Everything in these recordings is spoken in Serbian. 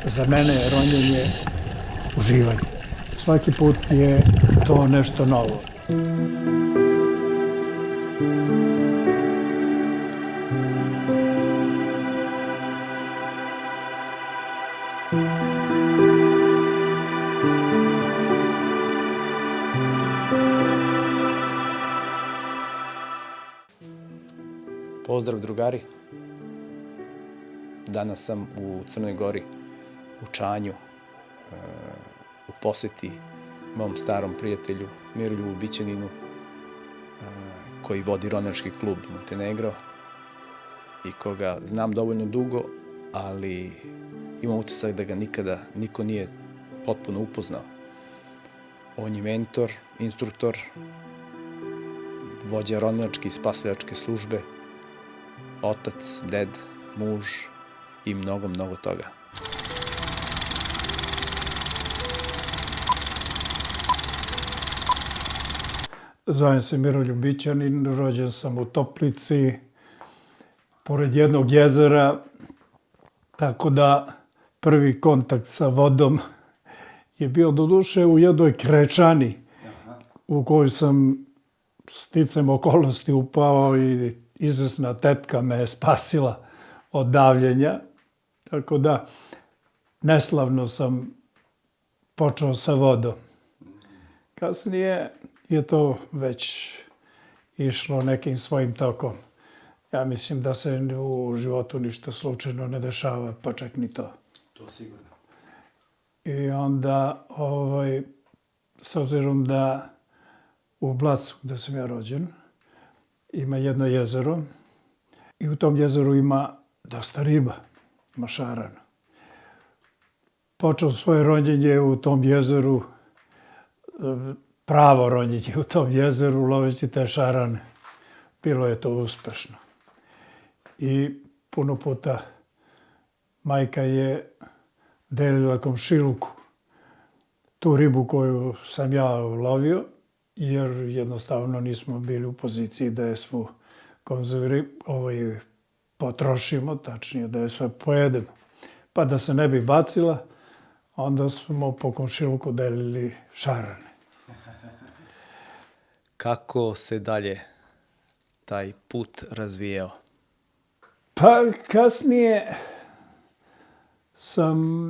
Za mene je ronjenje uživanje. Svaki put je to nešto novo. Pozdrav drugari. Danas sam u Crnoj Gori, u Čanju, u poseti mom starom prijatelju Miroljubu Bićaninu, koji vodi ronilački klub Montenegro i koga znam dovoljno dugo, ali imam utisak da ga nikada niko nije potpuno upoznao. On je mentor, instruktor, vođa ronilačke i spasilačke službe, otac, ded, muž i mnogo, mnogo toga. Zovem se Miroljub Bićanin, rođen sam u Toplici, pored jednog jezera, tako da prvi kontakt sa vodom je bio doduše u jednoj krečani u kojoj sam sticajem okolnosti upao i izvesna tetka me je spasila od davljenja. Tako da neslavno sam počeo sa vodom. Kasnije je to već išlo nekim svojim tokom. Ja mislim da se u životu ništa slučajno ne dešava, pa čak ni to. To sigurno. I onda, s obzirom da u Blacu, gde sam ja rođen, ima jedno jezero i u tom jezeru ima dosta riba, ima šarana. Počeo svoje ronjenje u tom jezeru, pravo ronjenje u tom jezeru, loveći te šarane. Bilo je to uspešno. I puno puta majka je delila komšiluku tu ribu koju sam ja lovio, jer jednostavno nismo bili u poziciji da je svu potrošimo, tačnije da je sve pojedemo. Pa da se ne bi bacila, onda smo po komšiluku delili šarane. Kako se dalje taj put razvijao? Pa kasnije sam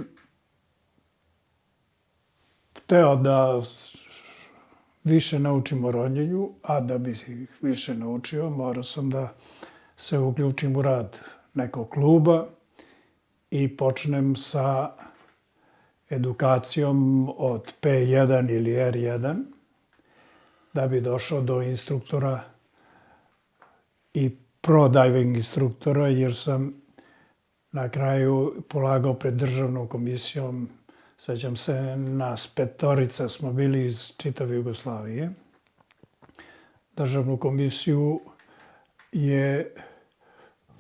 hteo da više naučim o ronjenju, a da bi ih više naučio, morao sam da se uključim u rad nekog kluba i počnem sa edukacijom od P1 ili R1, da bi došao do instruktora i pro diving instruktora, jer sam na kraju polagao pred državnom komisijom. Sećam se, nas 5 smo bili iz čitave Jugoslavije. Državnu komisiju je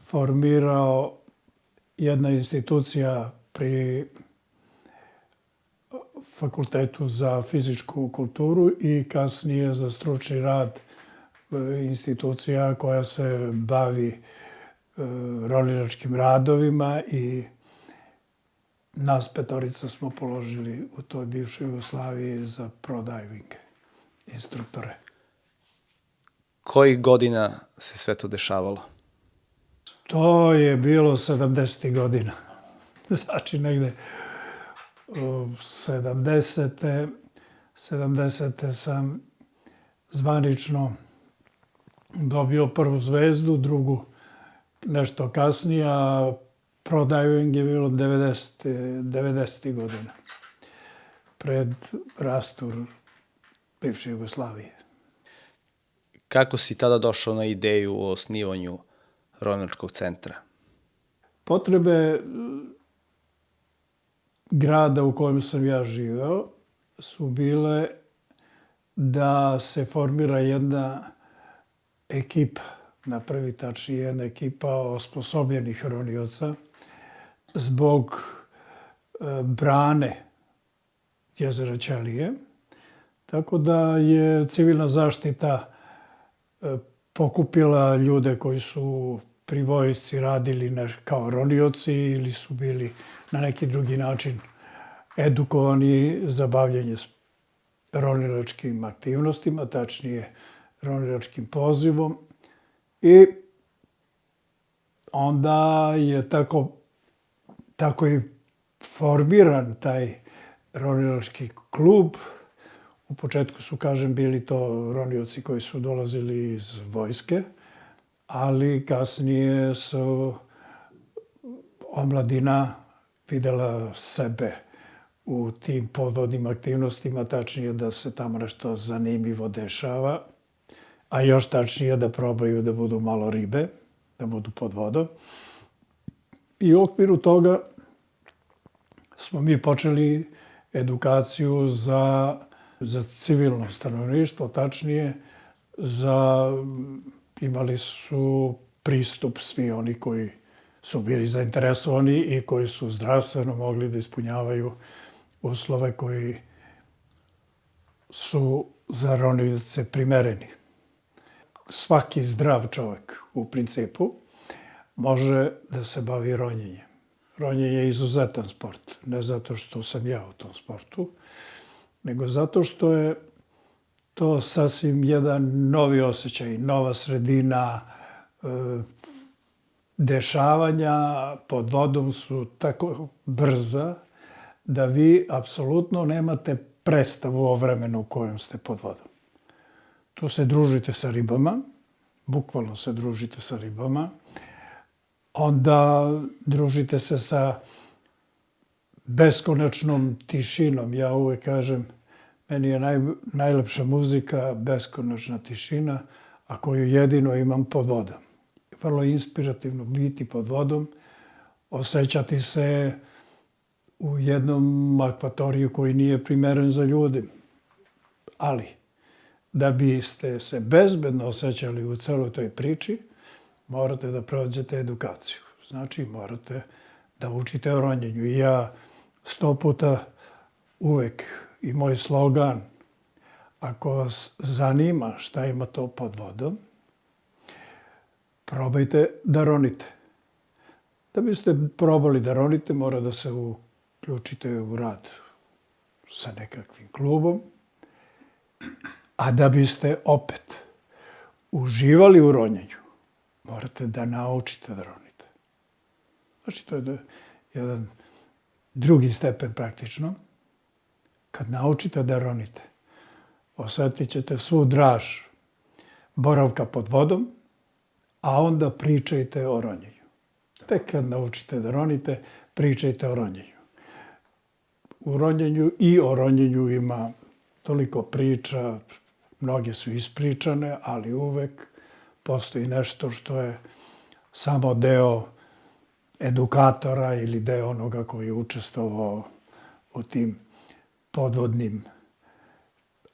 formirao jedna institucija pri Fakultetu za fizičku kulturu i kasnije za stručni rad institucija koja se bavi ronilačkim radovima i nas 5 smo položili u toj bivšoj Jugoslaviji za pro diving instruktore. Kojih godina se sve to dešavalo? To je bilo 70. godina. Znači negde 70. sam zvanično dobio prvu zvezdu, drugu nešto kasnije, a pro diving je bilo 90. godina, pred rastur bivše Jugoslavije. Kako si tada došao na ideju o osnivanju ronilačkog centra? Potrebe grada u kojem sam ja živeo su bile da se formira jedna ekipa, napravi tačnije jedna ekipa osposobljenih ronioca zbog brane jezera Ćelije. Tako da je civilna zaštita pokupila ljude koji su pri vojsci radili kao ronioci ili su bili na neki drugi način edukovani za bavljanje ronilačkim aktivnostima, tačnije ronilačkim pozivom. I onda je tako i formiran taj ronilački klub. U početku su, kažem, bili to ronioci koji su dolazili iz vojske, ali kasnije su omladina videla sebe u tim podvodnim aktivnostima, tačnije da se tamo nešto zanimljivo dešava, a još tačnije da probaju da budu malo ribe, da budu pod vodom. I u okviru toga smo mi počeli edukaciju za civilno stanovništvo, tačnije imali su pristup svi oni koji su bili zainteresovani i koji su zdravstveno mogli da ispunjavaju uslove koji su za ronioce primereni. Svaki zdrav čovek, u principu, može da se bavi ronjenjem. Ronjenje je izuzetan sport, ne zato što sam ja u tom sportu, nego zato što je to sasvim jedan novi osjećaj, nova sredina, dešavanja pod vodom su tako brza da vi apsolutno nemate predstavu o vremenu u kojem ste pod vodom. Tu se družite sa ribama, bukvalno se družite sa ribama, onda družite se sa beskonačnom tišinom. Ja uvek kažem, meni je najlepša muzika beskonačna tišina, a koju jedino imam pod vodom. Vrlo inspirativno biti pod vodom, osjećati se u jednom akvatoriju koji nije primeren za ljude. Ali, da biste se bezbedno osjećali u celoj toj priči, morate da prođete edukaciju. Znači, morate da učite o ronjenju. I ja 100 puta uvek i moj slogan, ako vas zanima šta ima to pod vodom, probajte da ronite. Da biste probali da ronite, mora da se uključite u rad sa nekakvim klubom, a da biste opet uživali u ronjenju, morate da naučite da ronite. Znači, to je jedan drugi stepen praktično. Kad naučite da ronite, osjetit ćete svu draž boravka pod vodom, a onda pričajte o ronjenju. Tek kad naučite da ronite, pričajte o ronjenju. U ronjenju i o ronjenju ima toliko priča, mnoge su ispričane, ali uvek postoji nešto što je samo deo edukatora ili deo onoga koji je učestvovao u tim podvodnim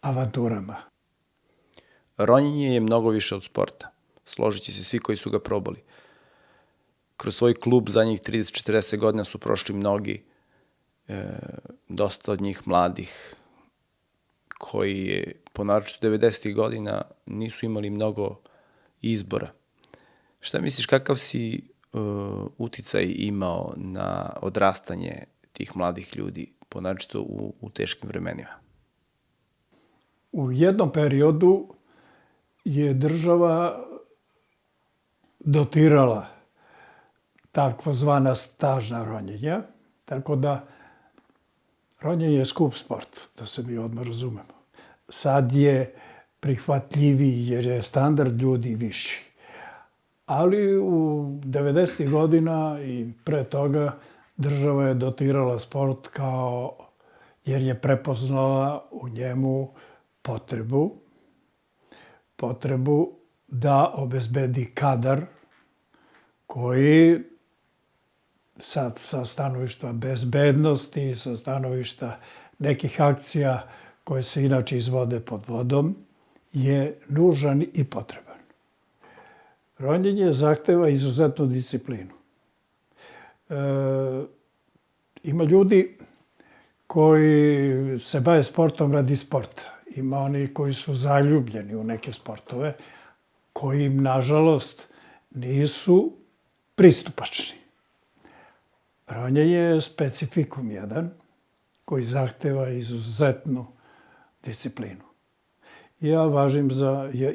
avanturama. Ronjenje je mnogo više od sporta. Složit će se svi koji su ga probali. Kroz svoj klub zadnjih 30-40 godina su prošli mnogi, dosta od njih mladih, koji po naročito 90. godina nisu imali mnogo izbora. Šta misliš, kakav si uticaj imao na odrastanje tih mladih ljudi, po naročito u teškim vremenima? U jednom periodu je država dotirala takvozvana stažna ronjenja, tako da ronjenje je skup sport, da se mi odmah razumemo. Sad je prihvatljiviji jer je standard ljudi viši. Ali u 90. godina i pre toga država je dotirala sport jer je prepoznala u njemu potrebu da obezbedi kadar koji sad sa stanovišta bezbednosti, sa stanovišta nekih akcija koje se inače izvode pod vodom, je nužan i potreban. Ronjenje zahteva izuzetnu disciplinu. Ima ljudi koji se bave sportom radi sporta. Ima oni koji su zaljubljeni u neke sportove, koji im, nažalost, nisu pristupačni. Ronjenje je specifikum jedan koji zahteva izuzetnu disciplinu. Ja važim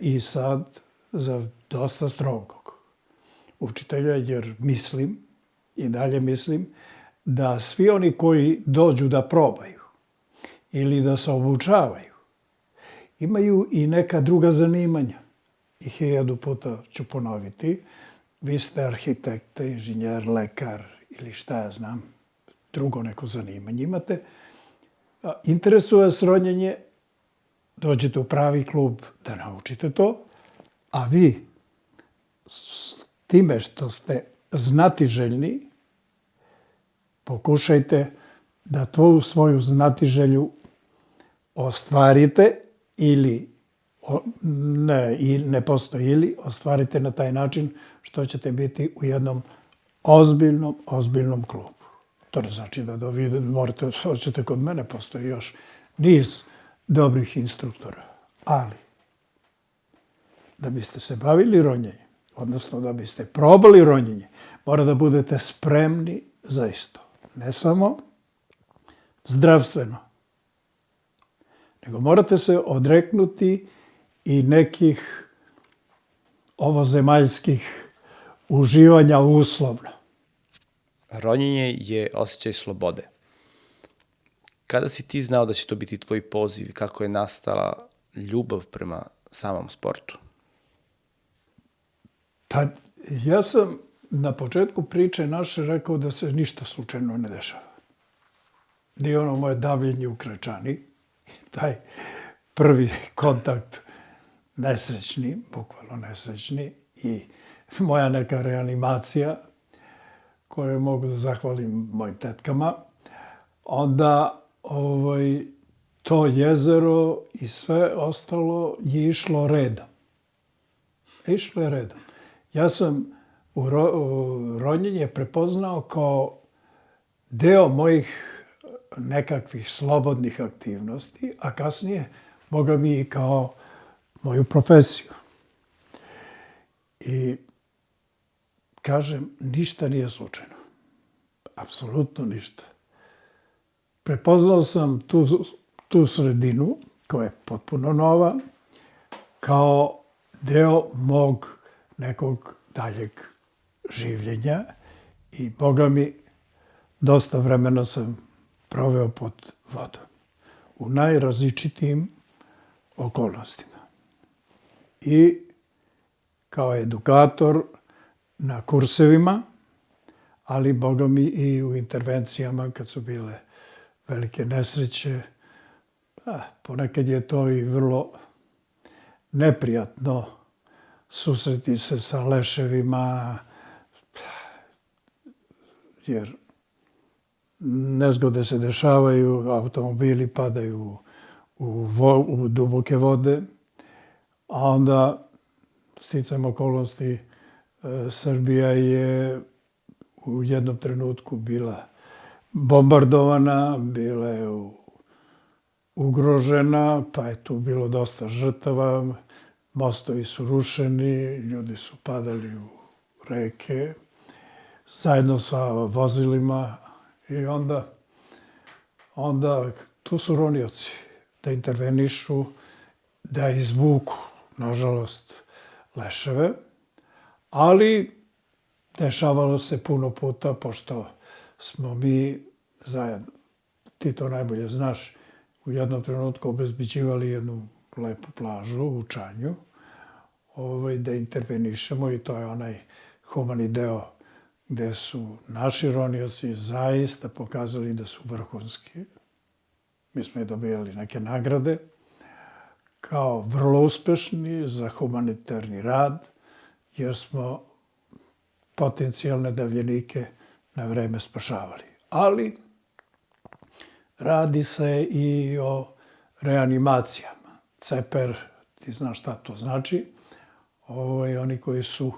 i sad za dosta strogog učitelja, jer mislim i dalje mislim da svi oni koji dođu da probaju ili da se obučavaju imaju i neka druga zanimanja. I 1000 puta ću ponoviti, vi ste arhitekta, inženjer, lekar ili šta ja znam, drugo neko zanimanje imate. Interesuje vas ronjenje, dođete u pravi klub da naučite to, a vi s time što ste znatiželjni, pokušajte da tu svoju znatiželju ostvarite ili ne postoji ili, ostvarite na taj način što ćete biti u jednom ozbiljnom klubu. To ne znači da morate, hoćete kod mene, postoji još niz dobrih instruktora. Ali, da biste se bavili ronjenjem, odnosno da biste probali ronjenje, mora da budete spremni za isto. Ne samo zdravstveno, nego morate se odreknuti i nekih ovozemaljskih uživanja uslovno. Ronjenje je osjećaj slobode. Kada si ti znao da će to biti tvoj poziv i kako je nastala ljubav prema samom sportu? Pa ja sam na početku priče naše rekao da se ništa slučajno ne dešava. Ni ono moje davljenje u Krečani, taj prvi kontakt nesrećni, bukvalno nesrećni, i moja neka reanimacija koju mogu da zahvalim mojim tetkama, onda to jezero i sve ostalo je išlo redom. Išlo je redom. Ja sam ronjenje prepoznao kao deo mojih nekakvih slobodnih aktivnosti, a kasnije, boga mi, i kao moju profesiju. I kažem, ništa nije slučajno. Apsolutno ništa. Prepoznao sam tu sredinu, koja je potpuno nova, kao deo mog nekog daljeg življenja i, boga mi, dosta vremena sam proveo pod vodom u najrazličitijim okolnostima. I kao edukator na kursevima, ali, boga mi, i u intervencijama kad su bile velike nesreće. Ponekad je to i vrlo neprijatno susreti se sa leševima, jer nezgode se dešavaju, automobili padaju u duboke vode, a onda, sticajem okolnosti, Srbija je u jednom trenutku bila bombardovana, bila je ugrožena, pa je tu bilo dosta žrtava, mostovi su rušeni, ljudi su padali u reke, zajedno sa vozilima, i onda tu su ronioci da intervenišu, da izvuku, nažalost, leševe, ali dešavalo se puno puta, pošto smo mi zajedno, ti to najbolje znaš, u jednom trenutku obezbeđivali jednu lepu plažu u Čanju, da intervenišemo, i to je onaj humani deo gde su naši ronioci zaista pokazali da su vrhunski. Mi smo i dobijali neke nagrade kao vrlo uspešni za humanitarni rad, jer smo potencijalne davljenike na vreme spašavali. Ali radi se i o reanimacijama. Ceper, ti znaš šta to znači. Oni koji su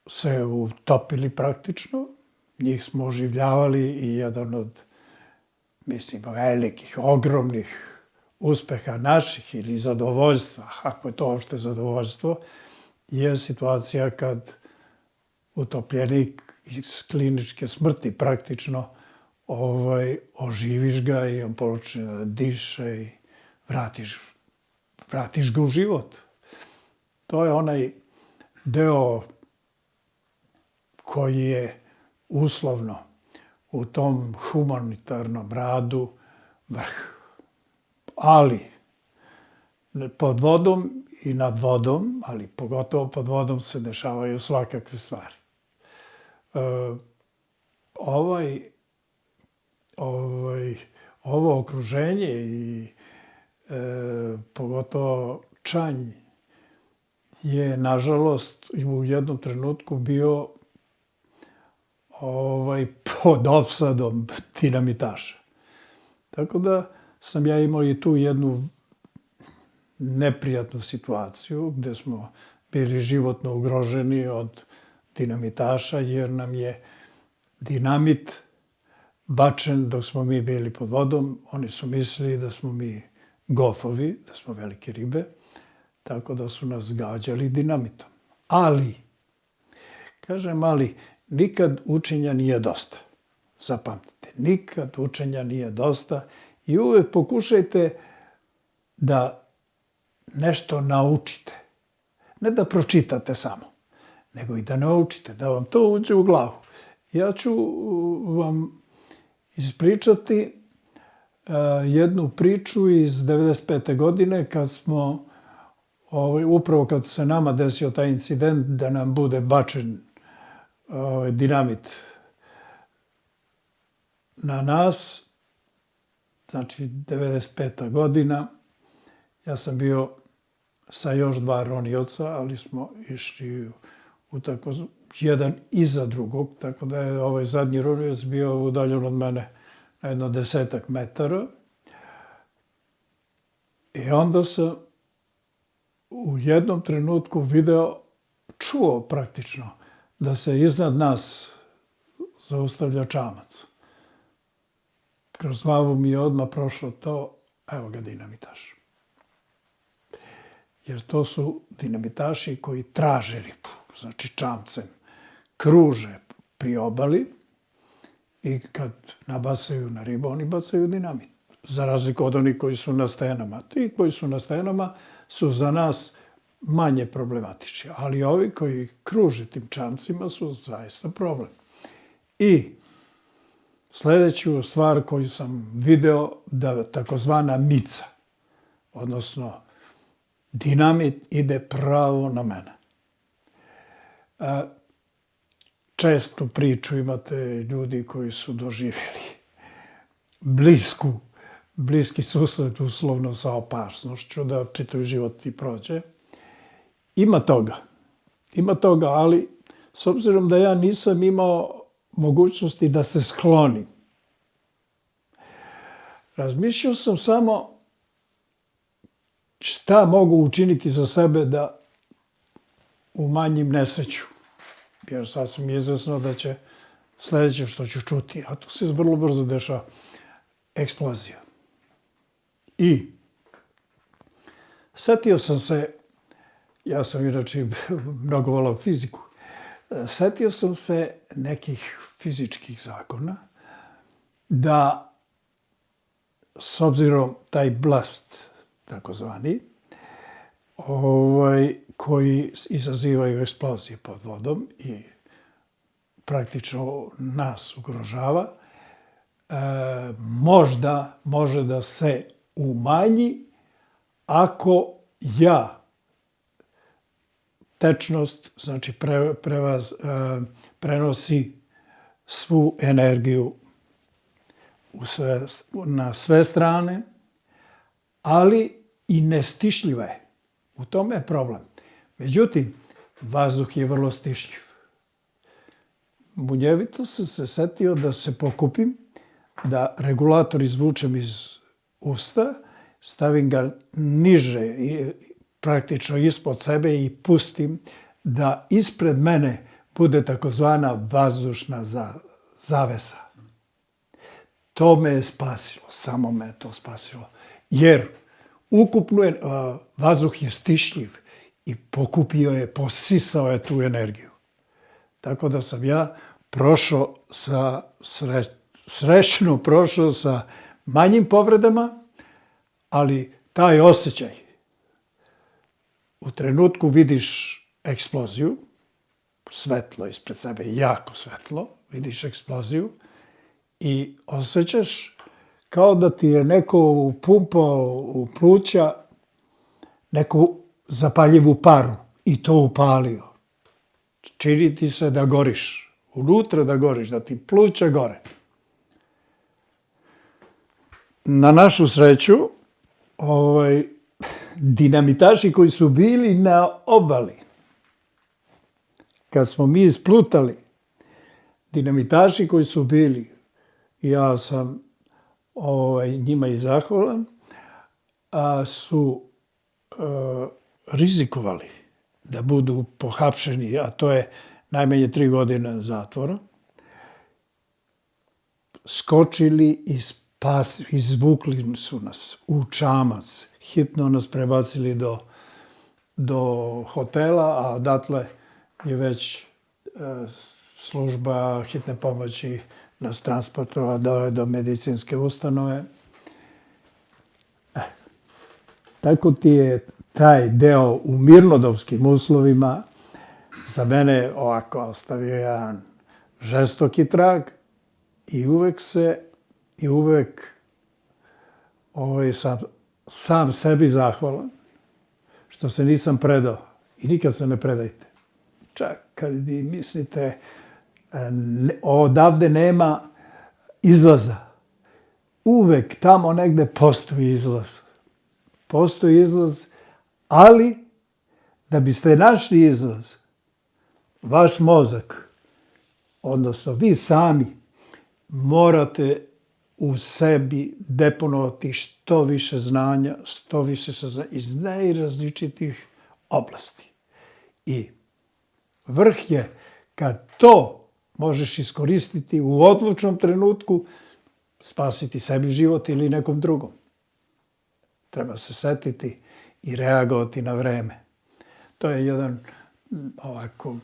se utopili praktično, njih smo oživljavali, i jedan od, mislim, velikih, ogromnih uspeha naših ili zadovoljstva, ako je to uopšte zadovoljstvo, je situacija kad utopljenik iz kliničke smrti praktično, oživiš ga i on počne da diše i vratiš ga u život. To je onaj deo koji je uslovno u tom humanitarnom radu vrh. Ali pod vodom i nad vodom, ali pogotovo pod vodom se dešavaju svakakve stvari. Ovo okruženje i pogotovo Čanj je, nažalost, u jednom trenutku bio pod opsadom dinamitaša. Tako da sam ja imao i tu jednu neprijatnu situaciju gde smo bili životno ugroženi od dinamitaša, jer nam je dinamit bačen dok smo mi bili pod vodom. Oni su mislili da smo mi gofovi, da smo velike ribe, tako da su nas gađali dinamitom. Ali, kažem, nikad učenja nije dosta. Zapamtite, nikad učenja nije dosta i uvek pokušajte da nešto naučite. Ne da pročitate samo, nego i da naučite, da vam to uđe u glavu. Ja ću vam ispričati jednu priču iz 95. godine kad smo, upravo kad se nama desio taj incident da nam bude bačen dinamit na nas, znači 95. godina, ja sam bio sa još 2 ronioca, ali smo išli jedan iza drugog, tako da je ovaj zadnji ronioc bio udaljen od mene na jedno 10 metara. I onda sam u jednom trenutku čuo praktično da se iznad nas zaustavlja čamac. Kroz glavu mi je odmah prošlo to, evo ga dinamitaš. Jer to su dinamitaši koji traže ribu, znači čamcem kruže pri obali i kad nabacaju na ribu, oni bacaju dinamit. Za razliku od onih koji su na stenama. Ti koji su na stenama su za nas manje problematični, ali ovi koji kruže tim čamcima su zaista problem. I sledeću stvar koju sam video, da takozvana mica, odnosno dinamit ide pravo na mene. Čestu priču imate ljudi koji su doživjeli bliski susret uslovno sa opasnošću da čitav život ti prođe. Ima toga, ali s obzirom da ja nisam imao mogućnosti da se sklonim, razmišljao sam samo šta mogu učiniti za sebe da umanjim nesreću. Jer sasvim je izvesno da će sledeće što ću čuti, a to se vrlo brzo dešava, eksplozija. I setio sam se, ja sam inače mnogo volao fiziku, setio sam se nekih fizičkih zakona da, s obzirom taj blast, takozvani, koji izazivaju eksplozije pod vodom i praktično nas ugrožava, možda može da se umanji ako tečnost, znači prenosi svu energiju na sve strane, ali i nestišljiva je. U tome je problem. Međutim, vazduh je vrlo stišljiv. Munjevito sam se setio da se pokupim, da regulator izvučem iz usta, stavim ga niže, praktično ispod sebe i pustim da ispred mene bude takozvana vazdušna zavesa. To me je spasilo, samo me je to spasilo. Jer ukupno vazduh je stišljiv i posisao je tu energiju. Tako da sam ja prošao srećno prošao sa manjim povredama, ali taj osjećaj, u trenutku vidiš eksploziju, svetlo ispred sebe, jako svetlo, vidiš eksploziju i osjećaš kao da ti je neko upumpao u pluća neku zapaljivu paru i to upalio. Čini ti se da goriš, unutra da goriš, da ti pluća gore. Na našu sreću, dinamitaši koji su bili na obali, kad smo mi isplutali, dinamitaši koji su bili, ja sam njima i zahvalan, su rizikovali da budu pohapšeni, a to je najmanje 3 godine zatvora, skočili i izvukli su nas u čamac, hitno nas prebacili do hotela, a odatle je već služba hitne pomoći nas transportova do medicinske ustanove. Tako ti je taj deo u mirnodopskim uslovima za mene ovako ostavio jedan žestoki trag i uvek sam sebi zahvalan što se nisam predao i nikad se ne predajte. Čak kad mislite odavde nema izlaza, uvek tamo negde postoji izlaz. Postoji izlaz, ali da biste našli izlaz, vaš mozak, odnosno vi sami, morate u sebi deponovati što više znanja, što više saznanja iz najrazličitih oblasti. I vrh je kad to možeš iskoristiti u odlučnom trenutku, spasiti sebi život ili nekom drugom. Treba se setiti i reagovati na vreme. To je jedan ovako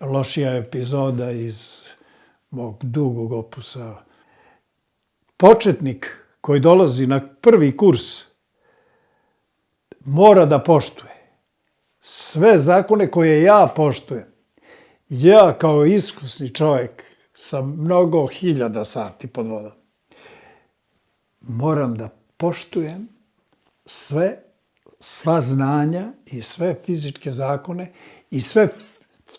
lošija epizoda iz mog dugog opusa. Početnik koji dolazi na prvi kurs mora da poštuje sve zakone koje ja poštujem. Ja kao iskusni čovjek sa mnogo hiljada sati pod vodom moram da poštujem sva znanja i sve fizičke zakone i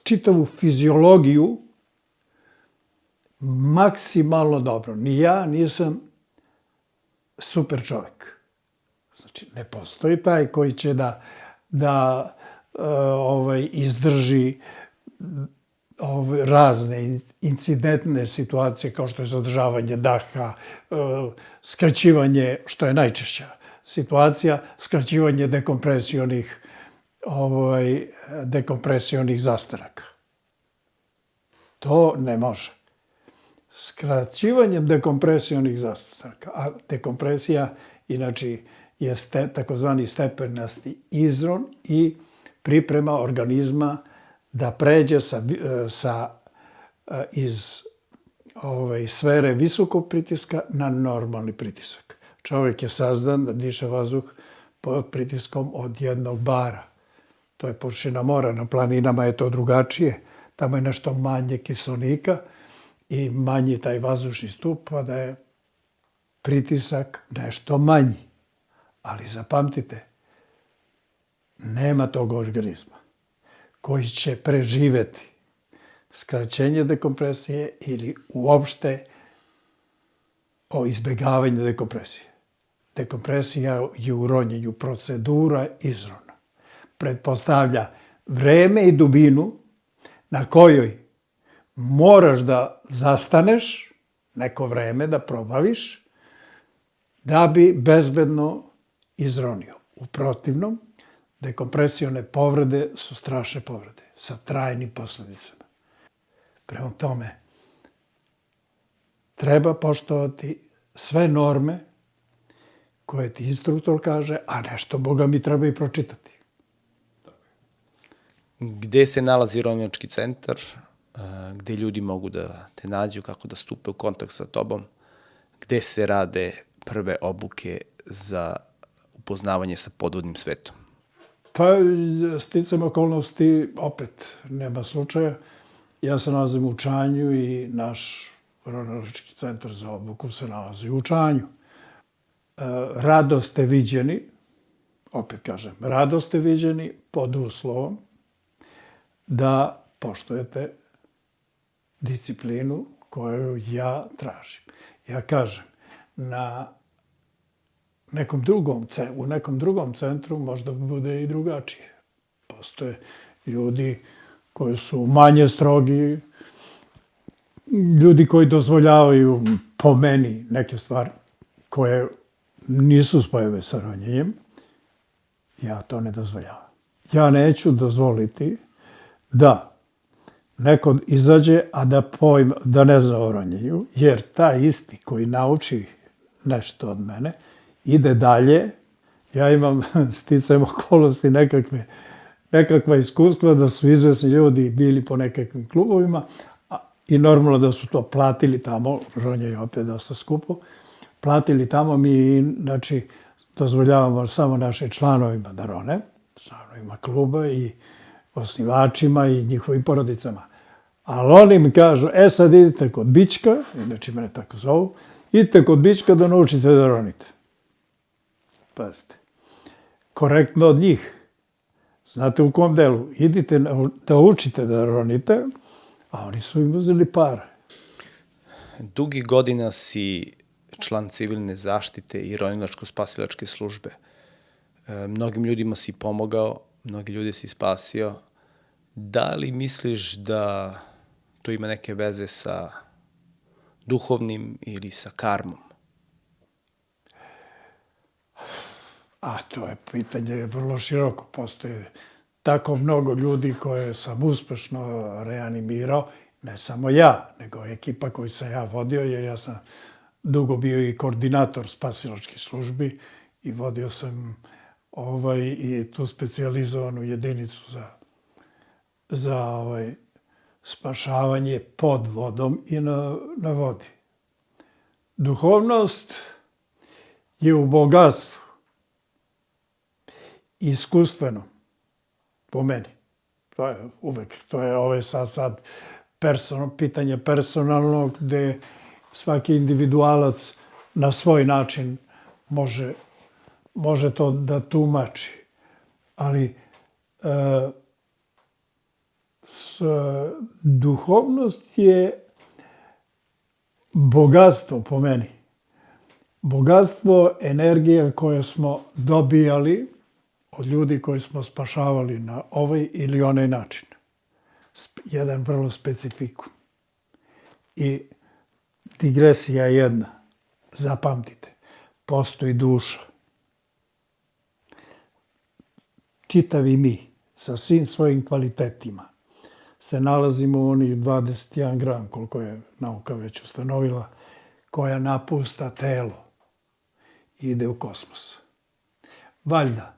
čitavu fiziologiju maksimalno dobro. Ni ja nisam super čovjek. Znači, ne postoji taj koji će da izdrži razne incidentne situacije kao što je zadržavanje daha, skraćivanje, što je najčešća situacija, skraćivanje dekompresionih zastaraka. To ne može. Skraćivanjem dekompresionih zastaraka, a dekompresija inače je takozvani stepenasti izron i priprema organizma da pređe iz sfere visokog pritiska na normalni pritisak. Čovjek je sazdan da diše vazduh pod pritiskom od 1 bara. To je površina mora. Na planinama je to drugačije. Tamo je nešto manje kiselnika i manji taj vazdušni stup, pa da je pritisak nešto manji. Ali zapamtite, nema tog organizma koji će preživeti skraćenje dekompresije ili uopšte izbjegavanje dekompresije. Dekompresija je u ronjenju procedura izrona. Pretpostavlja vreme i dubinu na kojoj moraš da zastaneš neko vreme da probaviš da bi bezbedno izronio. U protivnom, dekompresione povrede su strašne povrede sa trajnim posledicama. Prema tome, treba poštovati sve norme koje ti instruktor kaže, a nešto, Boga mi, treba i pročitati. Gde se nalazi ronilački centar, gde ljudi mogu da te nađu, kako da stupe u kontakt sa tobom, gde se rade prve obuke za upoznavanje sa podvodnim svetom? Pa, sticam okolnosti, opet, nema slučaja. Ja se nalazim u Čanju i naš ronilački centar za obuku se nalazi u Čanju. Rado ste viđeni, opet kažem, rado ste viđeni pod uslovom da poštujete disciplinu koju ja tražim. Ja kažem, u nekom drugom centru možda bude i drugačije. Postoje ljudi koji su manje strogi, ljudi koji dozvoljavaju po meni neke stvari koje nisu spojive sa ronjenjem. Ja to ne dozvoljavam. Ja neću dozvoliti da neko izađe, a da ne zna o ronjenju, jer taj isti koji nauči nešto od mene, ide dalje. Ja imam, sticajem okolnosti, nekakva iskustva da su izvesni ljudi bili po nekakvim klubovima i normalno da su to platili tamo, ronje je opet dosta skupo, platili tamo, mi, znači, dozvoljavamo samo našim članovima da rone, članovima kluba i osnivačima i njihovim porodicama. Ali oni mi kažu, sad idite kod Bićka, znači mene tako zovu, idite kod Bićka da naučite da ronite. Pazite, korektno od njih. Znate u kom delu? Idite da učite da ronite, a oni su im uzeli pare. Dugi godina si član civilne zaštite i ronilačko-spasilačke službe. Mnogim ljudima si pomogao, mnogi ljude si spasio. Da li misliš da to ima neke veze sa duhovnim ili sa karmom? To je pitanje vrlo široko. Postoje tako mnogo ljudi koje sam uspešno reanimirao. Ne samo ja, nego ekipa koju sam ja vodio, jer ja sam dugo bio i koordinator spasilačkih službi i vodio sam i tu specijalizovanu jedinicu za spašavanje pod vodom i na vodi. Duhovnost je u bogatstvu, iskustveno, po meni. To je uvek, to je sad pitanje personalnog, gde svaki individualac na svoj način može to da tumači. Ali duhovnost je bogatstvo po meni. Bogatstvo energije koje smo dobijali od ljudi koji smo spašavali na ovaj ili onaj način. Jedan vrlo specifikum. I digresija jedna. Zapamtite. Postoji duša. Čitavi mi, sa svim svojim kvalitetima, se nalazimo u onih 21 gram, koliko je nauka već ustanovila, koja napusta telo i ide u kosmos. Valjda,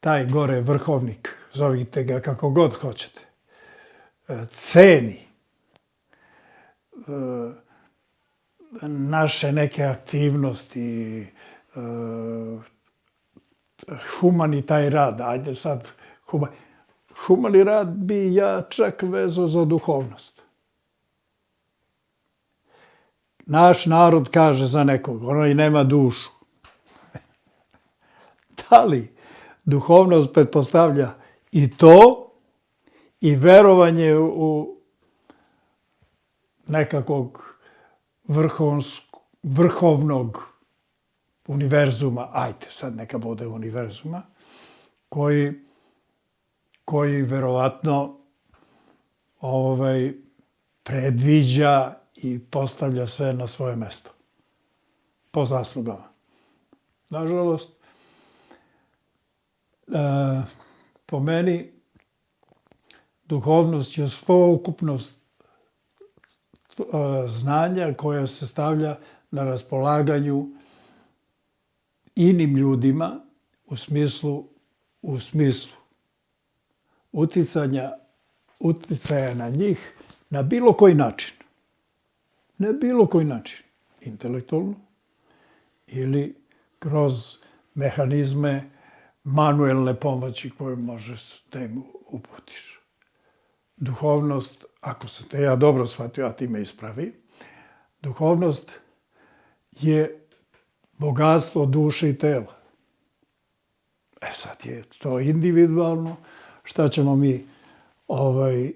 taj gore vrhovnik, zovite ga kako god hoćete, ceni naše neke aktivnosti, humani taj rad, ajde sad, humani rad bi ja čak vezao za duhovnost. Naš narod kaže za nekog, ono i nema dušu. Da li duhovnost pretpostavlja i to, i verovanje u nekakvog vrhovnog univerzuma, ajde, sad neka bude univerzuma, koji verovatno predviđa i postavlja sve na svoje mesto. Po zaslugama. Nažalost, po meni, duhovnost je sveukupnost znanja koja se stavlja na raspolaganju inim ljudima u smislu uticaja na njih na bilo koji način. Na bilo koji način. Intelektualno ili kroz mehanizme manuelne pomoći koje možeš da im uputiš. Duhovnost, ako sam te ja dobro shvatio, a ti me ispravi, duhovnost je bogatstvo duše i tela. Sad je to individualno, šta ćemo mi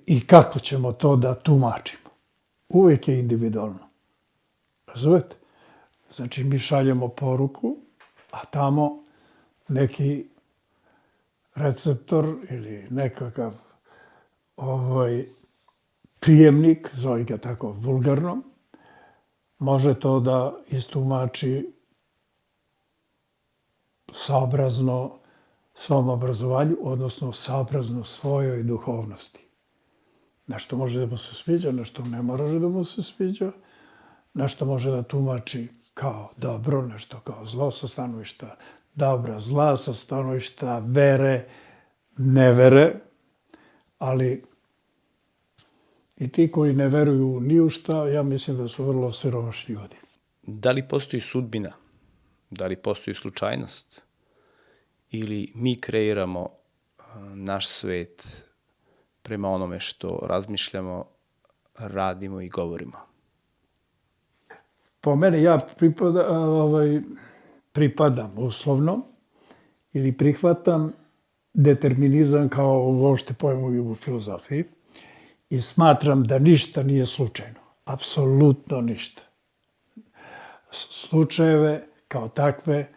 i kako ćemo to da tumačimo. Uvijek je individualno. Razumete? Znači, mi šaljemo poruku, a tamo neki receptor ili nekakav prijemnik, zove ga tako vulgarno, može to da istumači saobrazno svom obrazovanju, odnosno saobrazno svojoj duhovnosti. Nešto može da mu se sviđa, nešto ne može da mu se sviđa, nešto može da tumači kao dobro, nešto kao zlo sa stanovišta dobra, zla, sa stanovišta vere, nevere, ali i ti koji ne veruju ni u šta, ja mislim da su vrlo siromašni ljudi. Da li postoji sudbina? Da li postoji slučajnost? Ili mi kreiramo naš svet prema onome što razmišljamo, radimo i govorimo? Po meni ja pripadam uslovno ili prihvatam determinizam kao uopšte pojmu u filozofiji i smatram da ništa nije slučajno. Apsolutno ništa. Slučajeve kao takve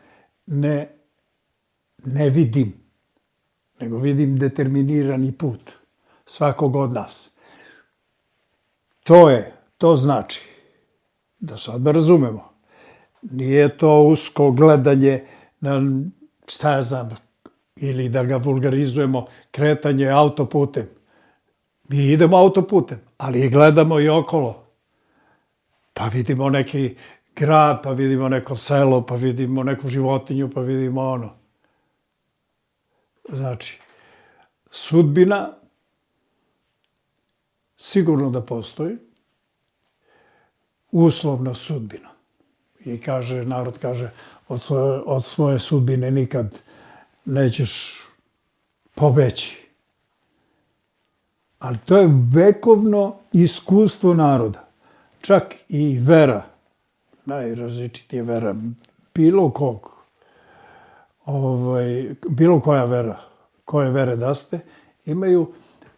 ne vidim, nego vidim determinirani put svakog od nas. To znači, da se odmah razumemo, nije to usko gledanje na, šta ja znam, ili da ga vulgarizujemo, kretanje autoputem. Mi idemo autoputem, ali gledamo i okolo. Pa vidimo neki grad, pa vidimo neko selo, pa vidimo neku životinju, pa vidimo ono. Znači, sudbina sigurno da postoji, uslovna sudbina. I narod kaže, od svoje sudbine nikad nećeš pobeći. Ali to je vekovno iskustvo naroda. Čak i vera, najrazličitije vera, bilo koja vera, koje vere da ste, imaju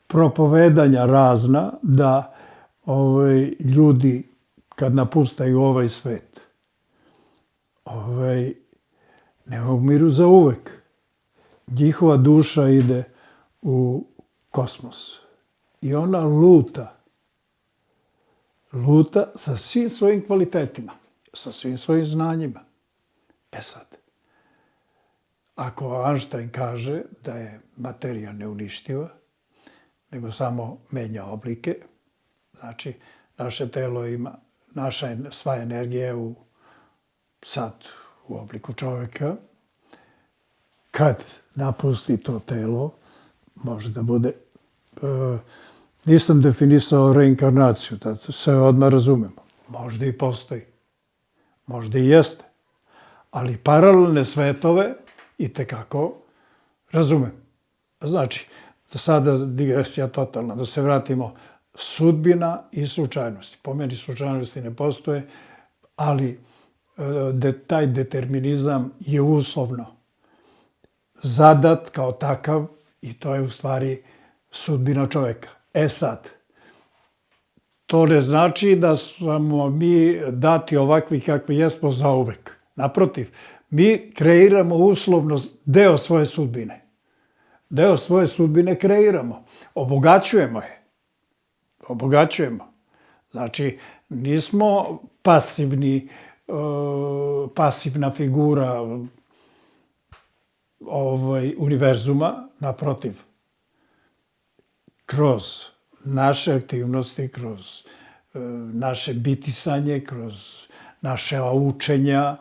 propovedanja razna da ljudi kad napustaju ovaj svet, ne umiru za uvek. Njihova duša ide u kosmos. I ona luta sa svim svojim kvalitetima, sa svim svojim znanjima. Sad, ako Einstein kaže da je materija neuništiva, nego samo menja oblike, znači naše telo ima, sva energija je sad u obliku čoveka, kad napusti to telo, može da bude, nisam definisao reinkarnaciju, da se odmah razumemo. Možda i postoji, možda i jeste, ali paralelne svetove itekako razumem. Znači, da sada digresija totalna, da se vratimo, sudbina i slučajnosti. Po meni slučajnosti ne postoje, ali taj determinizam je uslovno zadat kao takav i to je u stvari sudbina čoveka. Sad, to ne znači da smo mi dati ovakvi kakvi jesmo zauvek. Naprotiv, mi kreiramo uslovno deo svoje sudbine. Deo svoje sudbine kreiramo. Obogaćujemo je. Znači, nismo pasivna figura univerzuma, naprotiv. Kroz naše aktivnosti, kroz naše bitisanje, kroz naše učenja,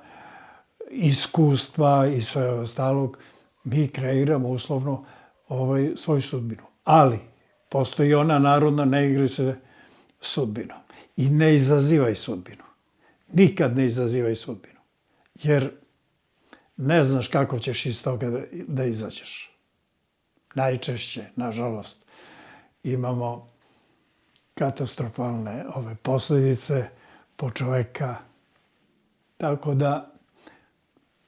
iskustva i sve ostalog, mi kreiramo uslovno svoju sudbinu. Ali, postoji ona narodna, ne igraj se sudbinom. I ne izazivaj sudbinu. Nikad ne izazivaj sudbinu. Jer ne znaš kako ćeš iz toga da izađeš. Najčešće, nažalost, imamo katastrofalne posljedice po čoveka. Tako da,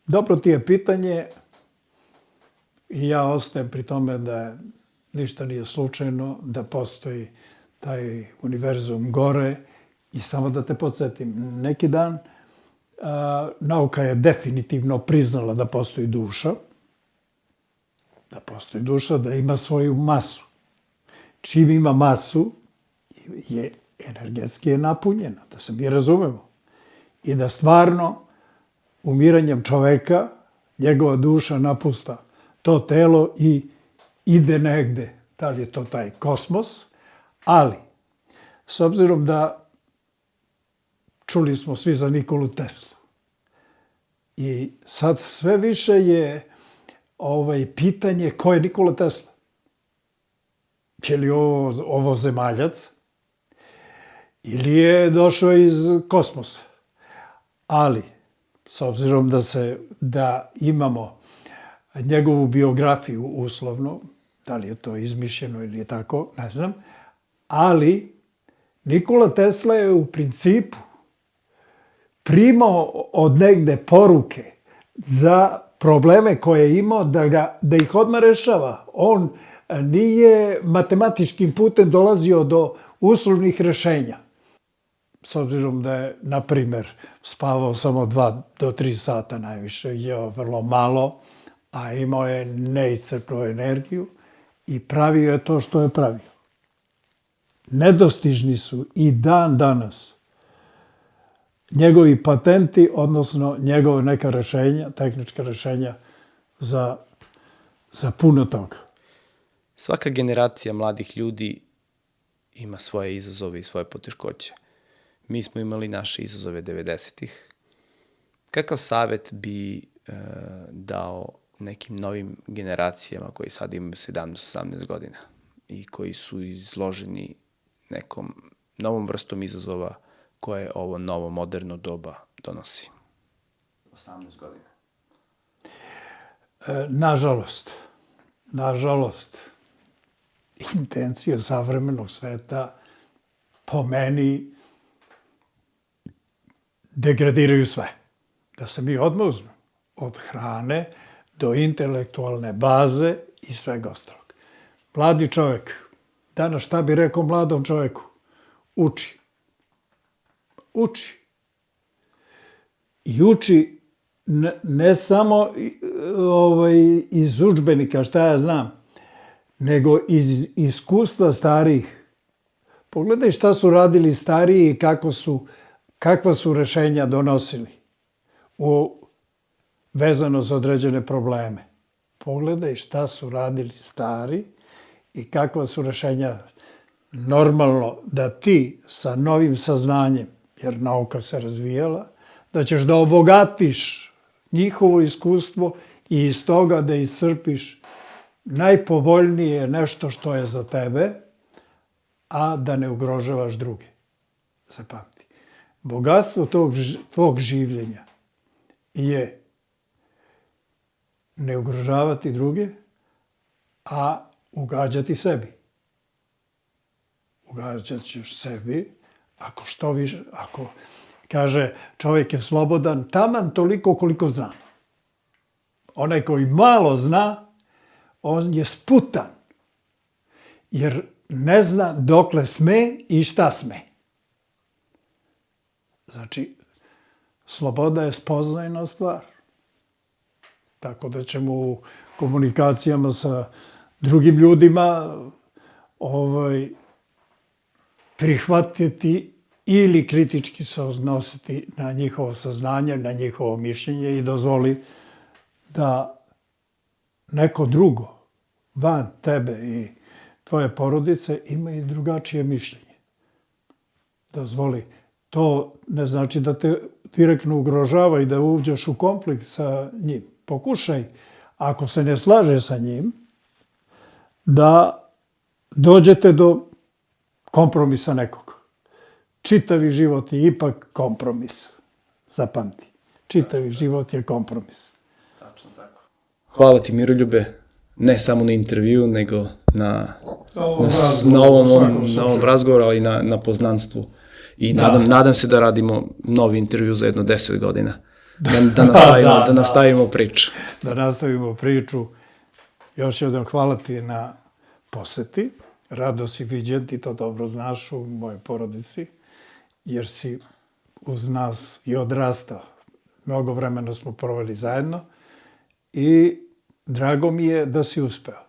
dobro ti je pitanje i ja ostajem pri tome da ništa nije slučajno, da postoji taj univerzum gore. I samo da te podsjetim, neki dan nauka je definitivno priznala da postoji duša, da ima svoju masu. Čim ima masu, je energetski je napunjena, da se mi razumemo. I da stvarno umiranjem čoveka, njegova duša napusta to telo i ide negde. Da li je to taj kosmos? Ali, s obzirom da čuli smo svi za Nikolu Teslu. I sad sve više je pitanje ko je Nikola Tesla. Je li ovo zemaljac? Ili je došao iz kosmosa? Ali, s obzirom da imamo njegovu biografiju uslovno, da li je to izmišljeno ili je tako, ne znam, ali Nikola Tesla je u principu primao od negde poruke za probleme koje je imao da ih odmah rešava. On nije matematičkim putem dolazio do uslovnih rešenja. S obzirom da je, na primer, spavao samo 2 do 3 sata najviše, jeo vrlo malo, a imao je neiscrpnu energiju i pravio je to što je pravio. Nedostižni su i dan danas njegovi patenti, odnosno njegove neka rešenja, tehnička rešenja za puno toga. Svaka generacija mladih ljudi ima svoje izazove i svoje poteškoće. Mi smo imali naše izazove 90-ih. Kakav savjet bi dao nekim novim generacijama koji sad imaju 17-18 godina i koji su izloženi nekom novom vrstom izazova koje ovo novo moderno doba donosi? 18 godina. Nažalost, intencije savremenog sveta po meni degradiraju sve. Da se mi odmah uzmemo od hrane do intelektualne baze i svega ostalog. Mladi čovjek, danas šta bi rekao mladom čovjeku? Uči. I uči ne samo iz udžbenika, šta ja znam, nego iz iskustva starijih. Pogledaj šta su radili stariji i kakva su rešenja donosili vezano za određene probleme. Pogledaj šta su radili stari i kakva su rešenja. Normalno da ti sa novim saznanjem, jer nauka se razvijala, da ćeš da obogatiš njihovo iskustvo i iz toga da iscrpiš najpovoljnije nešto što je za tebe, a da ne ugrožavaš druge. Zapamti. Bogatstvo tvog življenja je ne ugrožavati druge, a ugađati sebi. Ugađat ćeš sebi ako kaže čovjek je slobodan taman toliko koliko zna. Onaj koji malo zna, on je sputan, jer ne zna dokle sme i šta sme. Znači, sloboda je spoznajna stvar. Tako da ćemo u komunikacijama sa drugim ljudima prihvatiti ili kritički se odnositi na njihovo saznanje, na njihovo mišljenje i dozvoli da neko drugo van tebe i tvoje porodice ima i drugačije mišljenje. Dozvoli. To ne znači da te direktno ugrožava i da uđeš u konflikt sa njim. Pokušaj, ako se ne slaže sa njim, da dođete do kompromisa nekog. Čitavi život je ipak kompromis. Zapamti. Čitavi život je kompromis. Tačno tako. Hvala ti, Miroljube, ne samo na intervju, nego na ovom razgovoru, ali i na poznanstvu. I nadam se da radimo novi intervju za jedno 10 godina. Da nastavimo priču. Da nastavimo priču. Još jednom hvala ti na poseti. Rado si viđen, ti to dobro znaš u mojoj porodici, jer si uz nas i odrastao. Mnogo vremena smo proveli zajedno i drago mi je da si uspeo.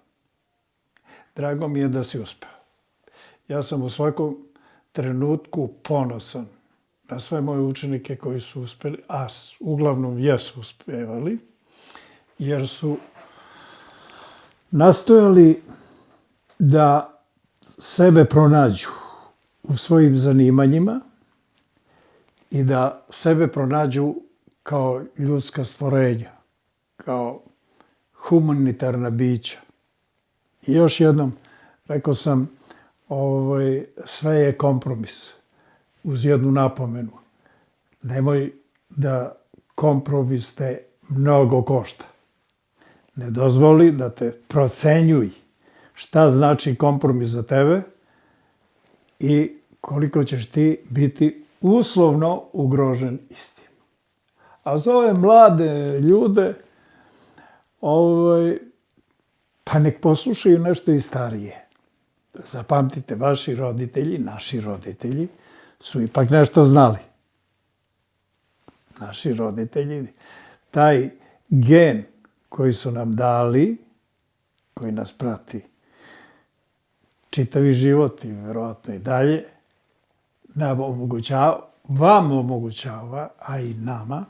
Drago mi je da si uspeo. Ja sam u svakom trenutku ponosan na sve moje učenike koji su uspeli, a uglavnom jesu uspevali, jer su nastojali da sebe pronađu u svojim zanimanjima i da sebe pronađu kao ljudska stvorenja, kao humanitarna bića. I još jednom, rekao sam, sve je kompromis, uz jednu napomenu. Nemoj da kompromis te mnogo košta. Ne dozvoli da te procenjuj šta znači kompromis za tebe i koliko ćeš ti biti uslovno ugrožen istim. A za ove mlade ljude, pa nek poslušaju nešto i starije. Zapamtite, vaši roditelji, naši roditelji, su ipak nešto znali. Naši roditelji, taj gen koji su nam dali, koji nas prati čitavi život i verovatno i dalje, vam omogućava, a i nama,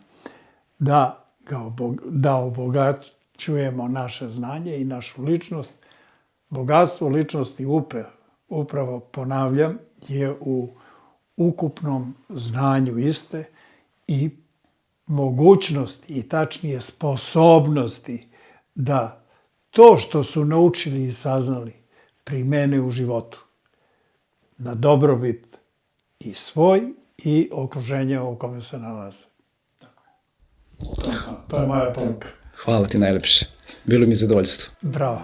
da obogaćujemo naše znanje i našu ličnost. Bogatstvo ličnosti upravo, ponavljam, je u ukupnom znanju iste i mogućnosti i tačnije sposobnosti da to što su naučili i saznali primene u životu na dobrobit i svoj i okruženja u kome se nalaze. To je moja poruka. Hvala ti najlepše. Bilo mi zadovoljstvo. Bravo.